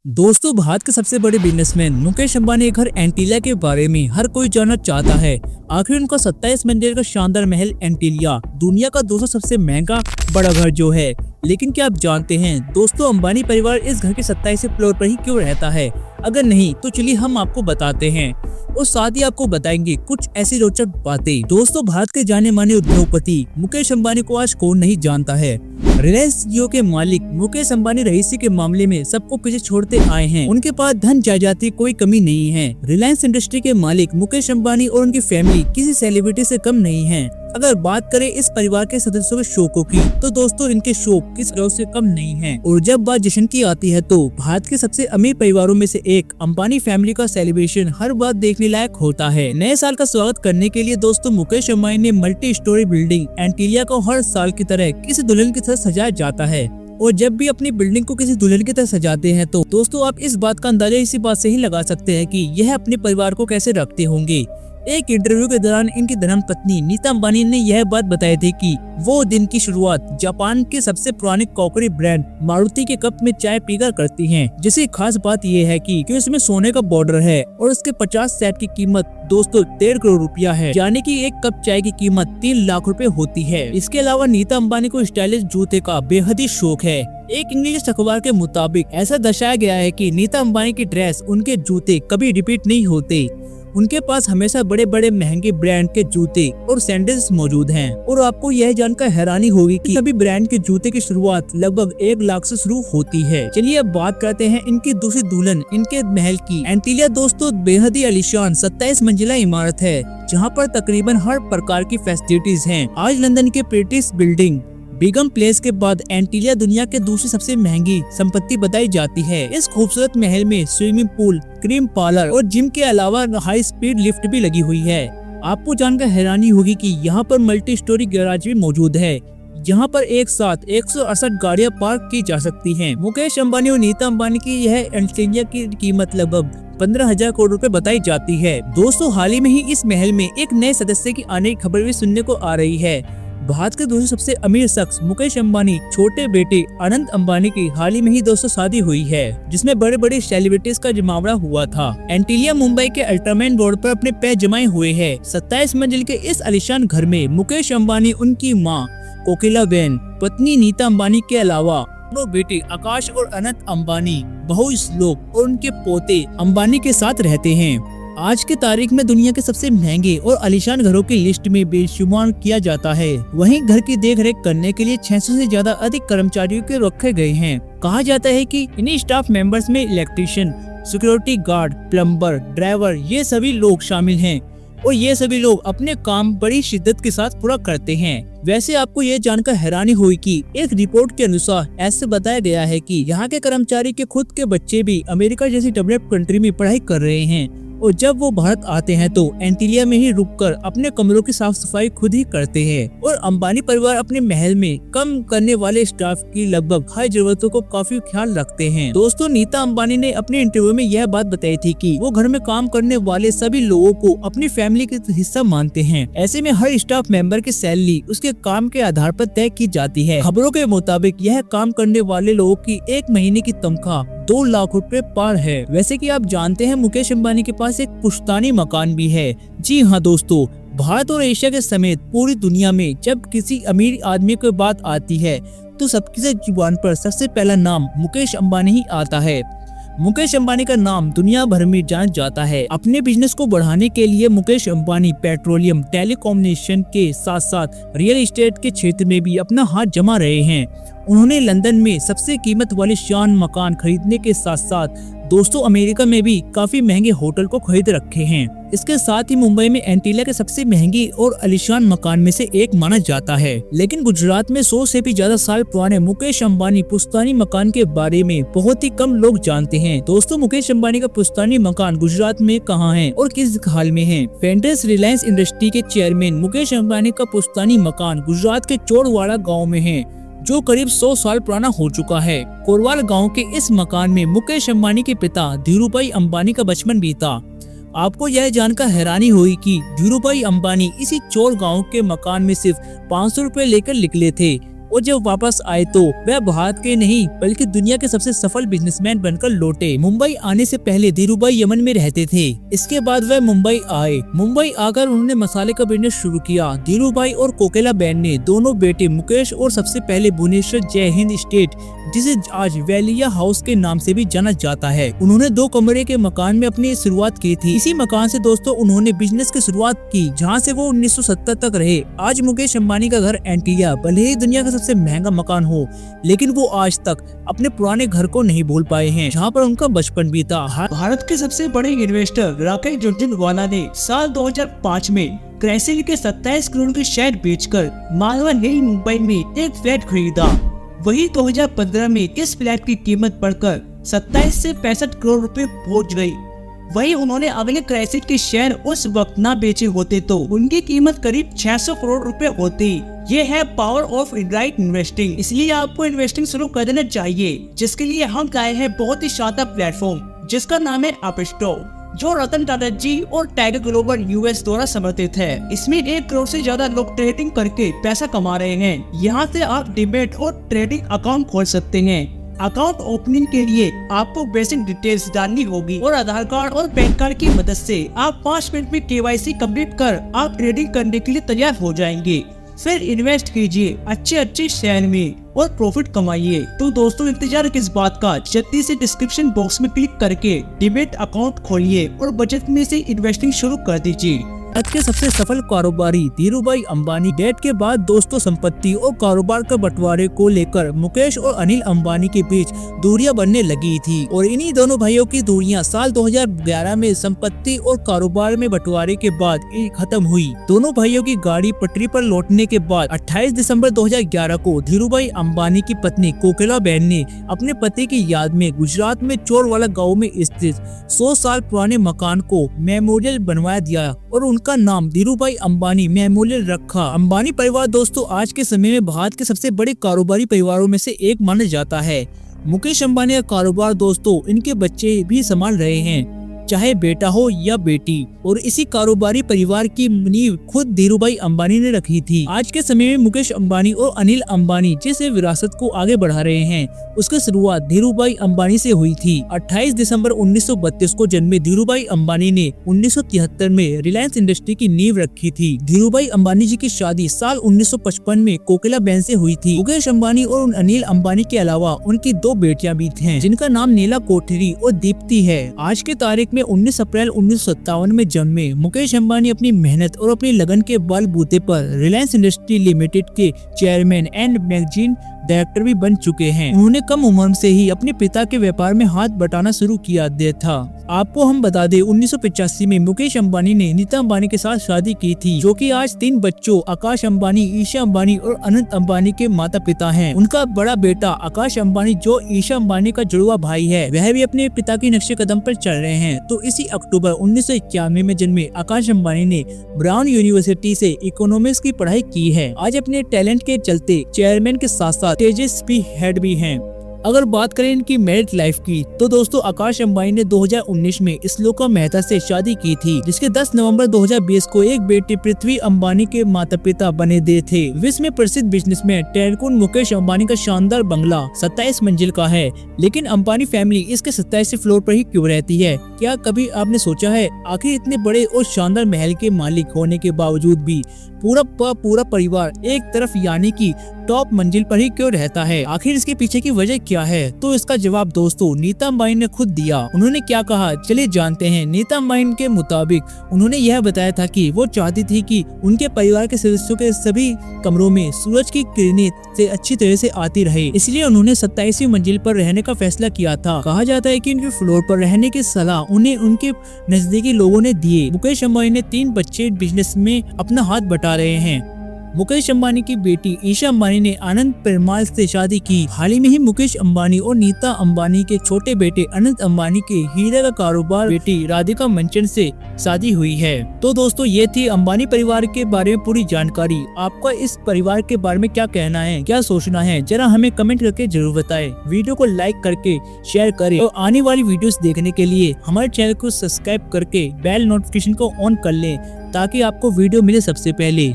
दोस्तों, भारत के सबसे बड़े बिजनेसमैन मुकेश अंबानी के घर एंटीलिया के बारे में हर कोई जानना चाहता है। आखिर उनका 27 मंजिल का शानदार महल एंटीलिया दुनिया का दूसरा सबसे महंगा बड़ा घर जो है। लेकिन क्या आप जानते हैं दोस्तों, अंबानी परिवार इस घर के 27 फ्लोर पर ही क्यों रहता है? अगर नहीं तो चलिए हम आपको बताते हैं और साथ ही आपको बताएंगे कुछ ऐसी रोचक बातें। दोस्तों, भारत के जाने माने उद्योगपति मुकेश अंबानी को आज कौन नहीं जानता है। रिलायंस जियो के मालिक मुकेश अंबानी रईसी के मामले में सबको पीछे छोड़ते आए हैं। उनके पास धन जायदाद की कोई कमी नहीं है। रिलायंस इंडस्ट्री के मालिक मुकेश अंबानी और उनकी फैमिली किसी सेलिब्रिटी से कम नहीं है। अगर बात करें इस परिवार के सदस्यों के शौकों की तो दोस्तों इनके शौक किस तरह से कम नहीं है। और जब बात जश्न की आती है तो भारत के सबसे अमीर परिवारों में से एक अंबानी फैमिली का सेलिब्रेशन हर बार देखने लायक होता है। नए साल का स्वागत करने के लिए दोस्तों मुकेश अंबानी ने मल्टी स्टोरी बिल्डिंग एंटीलिया को हर साल की तरह किसी दुल्हन की तरह सजाया जाता है। और जब भी अपनी बिल्डिंग को किसी दुल्हन की तरह सजाते हैं तो दोस्तों आप इस बात का अंदाजा इसी बात से ही लगा सकते हैं कि यह अपने परिवार को कैसे रखते होंगे। एक इंटरव्यू के दौरान इनकी धर्मपत्नी नीता अंबानी ने यह बात बताई थी कि वो दिन की शुरुआत जापान के सबसे पुराने क्रॉकरी ब्रांड मारुति के कप में चाय पीकर करती हैं। जिसकी खास बात यह है कि उसमें सोने का बॉर्डर है और उसके 50 सेट की कीमत दोस्तों 1.5 करोड़ रुपया है, यानी कि एक कप चाय की कीमत 3 लाख रुपए होती है। इसके अलावा नीता अंबानी को स्टाइलिश जूते का बेहद ही शौक है। एक इंग्लिश अखबार के मुताबिक ऐसा दर्शाया गया है कि नीता अंबानी की ड्रेस, उनके जूते कभी रिपीट नहीं होते। उनके पास हमेशा बड़े बड़े महंगे ब्रांड के जूते और सैंडल्स मौजूद हैं। और आपको यह जानकर हैरानी होगी कि सभी ब्रांड के जूते की शुरुआत लगभग 1 लाख से शुरू होती है। चलिए अब बात करते हैं इनकी दूसरी दुल्हन इनके महल की। एंटीलिया दोस्तों बेहद ही आलीशान 27 मंजिला इमारत है, जहां पर तकरीबन हर प्रकार की फैसिलिटीज हैं। आज लंदन के प्रीटिश बिल्डिंग बिगम प्लेस के बाद एंटीलिया दुनिया के दूसरी सबसे महंगी संपत्ति बताई जाती है। इस खूबसूरत महल में स्विमिंग पूल, क्रीम पार्लर और जिम के अलावा हाई स्पीड लिफ्ट भी लगी हुई है। आपको जानकर हैरानी होगी कि यहाँ पर मल्टी स्टोरी गैराज भी मौजूद है, जहाँ पर एक साथ 168 गाड़ियाँ पार्क की जा सकती हैं। मुकेश अंबानी और नीता अंबानी की यह एंटीलिया की कीमत लगभग 15,000 करोड़ रुपए बताई जाती है। दोस्तों हाल ही में ही इस महल में एक नए सदस्य की आने की खबर भी सुनने को आ रही है। भारत के दूसरे सबसे अमीर शख्स मुकेश अंबानी छोटे बेटे अनंत अंबानी की हाल ही में ही दोस्तों शादी हुई है, जिसमें बड़े बड़े सेलिब्रिटीज का जमावड़ा हुआ था। एंटीलिया मुंबई के अल्ट्रामैन रोड पर अपने पैर जमाए हुए है। 27 मंजिल के इस आलीशान घर में मुकेश अंबानी, उनकी माँ कोकिला बेन, पत्नी नीता अंबानी के अलावा दोनों बेटे आकाश और अनंत अंबानी, बहू श्लोक और उनके पोते अंबानी के साथ रहते हैं। आज की तारीख में दुनिया के सबसे महंगे और आलीशान घरों की लिस्ट में बेशुमार किया जाता है। वहीं घर की देखरेख करने के लिए 600 से ज्यादा अधिक कर्मचारियों के रखे गए हैं। कहा जाता है कि इन्हीं स्टाफ मेंबर्स में electrician, security guard, plumber, driver ये सभी लोग शामिल हैं और ये सभी लोग अपने काम बड़ी शिद्दत के साथ पूरा करते हैं। वैसे आपको ये जानकर हैरानी हुई कि एक रिपोर्ट के अनुसार ऐसे बताया गया है कि यहाँ के कर्मचारी के खुद के बच्चे भी अमेरिका जैसी डेवलप्ड कंट्री में पढ़ाई कर रहे हैं और जब वो भारत आते हैं तो एंटीलिया में ही रुककर अपने कमरों की साफ सफाई खुद ही करते हैं। और अंबानी परिवार अपने महल में कम करने वाले स्टाफ की लगभग हर जरूरतों को काफी ख्याल रखते हैं। दोस्तों नीता अंबानी ने अपने इंटरव्यू में यह बात बताई थी कि वो घर में काम करने वाले सभी लोगों को अपनी फैमिली का हिस्सा मानते हैं। ऐसे में हर स्टाफ मेंबर की सैलरी उसके काम के आधार पर तय की जाती है। खबरों के मुताबिक यह काम करने वाले लोगों की एक महीने की तनख्वाह 2 लाख रुपए पार है। वैसे कि आप जानते हैं मुकेश अंबानी के पास एक पुश्तैनी मकान भी है। जी हाँ दोस्तों, भारत और एशिया के समेत पूरी दुनिया में जब किसी अमीर आदमी की बात आती है तो सबकी जुबान पर सबसे पहला नाम मुकेश अंबानी ही आता है। मुकेश अंबानी का नाम दुनिया भर में जाना जाता है। अपने बिजनेस को बढ़ाने के लिए मुकेश अंबानी पेट्रोलियम, टेलीकम्युनिकेशन के साथ साथ रियल एस्टेट के क्षेत्र में भी अपना हाथ जमा रहे हैं। उन्होंने लंदन में सबसे कीमत वाले शान मकान खरीदने के साथ साथ दोस्तों अमेरिका में भी काफी महंगे होटल को खरीद रखे हैं। इसके साथ ही मुंबई में एंटीलिया के सबसे महंगी और आलीशान मकान में से एक माना जाता है। लेकिन गुजरात में 100 से भी ज्यादा साल पुराने मुकेश अंबानी पुश्तैनी मकान के बारे में बहुत ही कम लोग जानते हैं। दोस्तों मुकेश अंबानी का पुश्तैनी मकान गुजरात में कहाँ है और किस हाल में है? फेंड्रेस रिलायंस इंडस्ट्री के चेयरमैन मुकेश अंबानी का पुश्तैनी मकान गुजरात के चोरवाड़ा गाँव में है, जो करीब 100 साल पुराना हो चुका है। कोरवाल गांव के इस मकान में मुकेश अंबानी के पिता धीरूभाई अंबानी का बचपन बीता। आपको यह जानकर हैरानी हुई कि धीरूभाई अंबानी इसी चोर गांव के मकान में सिर्फ 500 रुपए लेकर निकले थे और जब वापस आए तो वह भारत के नहीं बल्कि दुनिया के सबसे सफल बिजनेसमैन बनकर लौटे। मुंबई आने से पहले धीरूभाई यमन में रहते थे। इसके बाद वह मुंबई आए। मुंबई आकर उन्होंने मसाले का बिजनेस शुरू किया। धीरूभाई और कोकिला बेन ने दोनों बेटे मुकेश और सबसे पहले भुवनेश्वर जय हिंद स्टेट, जिसे आज वेलिया हाउस के नाम से भी जाना जाता है, उन्होंने 2 कमरे के मकान में अपनी शुरुआत की थी। इसी मकान से दोस्तों उन्होंने बिजनेस की शुरुआत की, जहां से वो 1970 तक रहे। आज मुकेश अंबानी का घर एंटीलिया भले ही दुनिया का सबसे महंगा मकान हो, लेकिन वो आज तक अपने पुराने घर को नहीं भूल पाए हैं, जहां पर उनका बचपन बीता। भारत के सबसे बड़े इन्वेस्टर राकेश झुनझुनवाला ने साल 2005 में क्राइसिल के 27 करोड़ के शेयर बेचकर मालवन हिल मुंबई में एक फ्लैट खरीदा। वही 2015 में इस फ्लैट की कीमत बढ़कर 27 से 65 करोड़ रुपए पहुंच गई। वही उन्होंने अगले क्राइसिस के शेयर उस वक्त ना बेचे होते तो उनकी कीमत करीब 600 करोड़ रुपए होती। ये है पावर ऑफ राइट इन्वेस्टिंग। इसलिए आपको इन्वेस्टिंग शुरू कर देना चाहिए, जिसके लिए हम लाए हैं बहुत ही शानदार प्लेटफॉर्म, जिसका नाम है अपस्टो, जो रतन टाटा जी और टाइगर ग्लोबल यूएस द्वारा समर्थित है। इसमें 1 करोड़ से ज्यादा लोग ट्रेडिंग करके पैसा कमा रहे हैं। यहाँ से आप डिमेट और ट्रेडिंग अकाउंट खोल सकते हैं। अकाउंट ओपनिंग के लिए आपको बेसिक डिटेल्स डालनी होगी और आधार कार्ड और पैन कार्ड की मदद से आप 5 मिनट में केवाईसी कंप्लीट कर आप ट्रेडिंग करने के लिए तैयार हो जाएंगे। फिर इन्वेस्ट कीजिए अच्छे शेयर में और प्रॉफिट कमाइए। तो दोस्तों इंतजार किस बात का, जल्दी से डिस्क्रिप्शन बॉक्स में क्लिक करके डिमेट अकाउंट खोलिए और बचत में से इन्वेस्टिंग शुरू कर दीजिए। भारत के सबसे सफल कारोबारी धीरूभाई अंबानी डेथ के बाद दोस्तों संपत्ति और कारोबार के बंटवारे को लेकर मुकेश और अनिल अंबानी के बीच दूरियां बनने लगी थी और इन्हीं दोनों भाइयों की दूरियां साल 2011 में संपत्ति और कारोबार में बंटवारे के बाद खत्म हुई। दोनों भाइयों की गाड़ी पटरी पर लौटने के बाद 28 दिसंबर 2011 को धीरूभाई अंबानी की पत्नी कोकिला बेन ने अपने पति की याद में गुजरात में चोरवाला गाँव में स्थित 100 साल पुराने मकान को मेमोरियल बनवा दिया और उनका नाम धीरूभाई अंबानी मेमोरियल रखा। अंबानी परिवार दोस्तों आज के समय में भारत के सबसे बड़े कारोबारी परिवारों में से एक माना जाता है। मुकेश अंबानी का कारोबार दोस्तों इनके बच्चे भी संभाल रहे हैं, चाहे बेटा हो या बेटी, और इसी कारोबारी परिवार की नींव खुद धीरूभाई अंबानी ने रखी थी। आज के समय में मुकेश अंबानी और अनिल अंबानी जिस विरासत को आगे बढ़ा रहे हैं, उसकी शुरुआत धीरूभाई अंबानी से हुई थी। 28 दिसंबर 1932 को जन्मे धीरूभाई अंबानी ने 1973 में रिलायंस इंडस्ट्री की नींव रखी थी। धीरूभाई अंबानी जी की शादी साल 1955 में कोकिला बेन से हुई थी। मुकेश अंबानी और अनिल अंबानी के अलावा उनकी 2 बेटियां भी हैं, जिनका नाम नीला कोठरी और दीप्ति है। आज के तारीख में 19 अप्रैल 1957 में जन्मे मुकेश अंबानी अपनी मेहनत और अपनी लगन के बलबूते पर रिलायंस इंडस्ट्री लिमिटेड के चेयरमैन एंड मैगजीन डायरेक्टर भी बन चुके हैं। उन्होंने कम उम्र से ही अपने पिता के व्यापार में हाथ बटाना शुरू किया था। आपको हम बता दें 1985 में मुकेश अंबानी ने नीता अंबानी के साथ शादी की थी, जो कि आज 3 बच्चों आकाश अंबानी, ईशा अंबानी और अनंत अंबानी के माता पिता हैं। उनका बड़ा बेटा आकाश अंबानी, जो ईशा अंबानी का जुड़वा भाई है, वह भी अपने पिता के नक्शे कदम पर चल रहे हैं। तो इसी अक्टूबर 1991 में जन्मे आकाश अंबानी ने ब्राउन यूनिवर्सिटी से इकोनॉमिक्स की पढ़ाई की है। आज अपने टैलेंट के चलते चेयरमैन के साथ साथ तेजस्वी हेड भी हैं। अगर बात करें इनकी मैरिड लाइफ की तो दोस्तों आकाश अंबानी ने 2019 में श्लोका मेहता से शादी की थी, जिसके 10 नवंबर 2020 को एक बेटे पृथ्वी अंबानी के माता पिता बने दे थे। विश्व में प्रसिद्ध बिजनेसमैन टाइकून मुकेश अंबानी का शानदार बंगला 27 मंजिल का है, लेकिन अंबानी फैमिली इसके 27 फ्लोर पर ही क्यों रहती है? क्या कभी आपने सोचा है आखिर इतने बड़े और शानदार महल के मालिक होने के बावजूद भी पूरा परिवार एक तरफ यानी कि टॉप मंजिल पर ही क्यों रहता है? आखिर इसके पीछे की वजह क्या है? तो इसका जवाब दोस्तों नीता अंबानी ने खुद दिया। उन्होंने क्या कहा चलिए जानते हैं। नीता अंबानी के मुताबिक उन्होंने यह बताया था कि वो चाहती थी कि उनके परिवार के सदस्यों के सभी कमरों में सूरज की किरणें से अच्छी तरह से आती रहे, इसलिए उन्होंने 27वीं मंजिल पर रहने का फैसला किया था। कहा जाता है कि उनके फ्लोर पर रहने की सलाह उन्हें उनके नजदीकी लोगों ने दिए। मुकेश अंबानी ने 3 बच्चे बिजनेस में अपना हाथ बटा रहे हैं। मुकेश अंबानी की बेटी ईशा अंबानी ने आनंद पेरुमाल से शादी की। हाल ही में ही मुकेश अंबानी और नीता अंबानी के छोटे बेटे अनंत अंबानी के हीरे का कारोबार बेटी राधिका मंचन से शादी हुई है। तो दोस्तों ये थी अंबानी परिवार के बारे में पूरी जानकारी। आपका इस परिवार के बारे में क्या कहना है, क्या सोचना है, जरा हमें कमेंट करके जरूर बताएं। वीडियो को लाइक करके शेयर करें और आने वाली वीडियोस देखने के लिए हमारे चैनल को सब्सक्राइब करके बेल नोटिफिकेशन को ऑन कर लें, ताकि आपको वीडियो मिले सबसे पहले।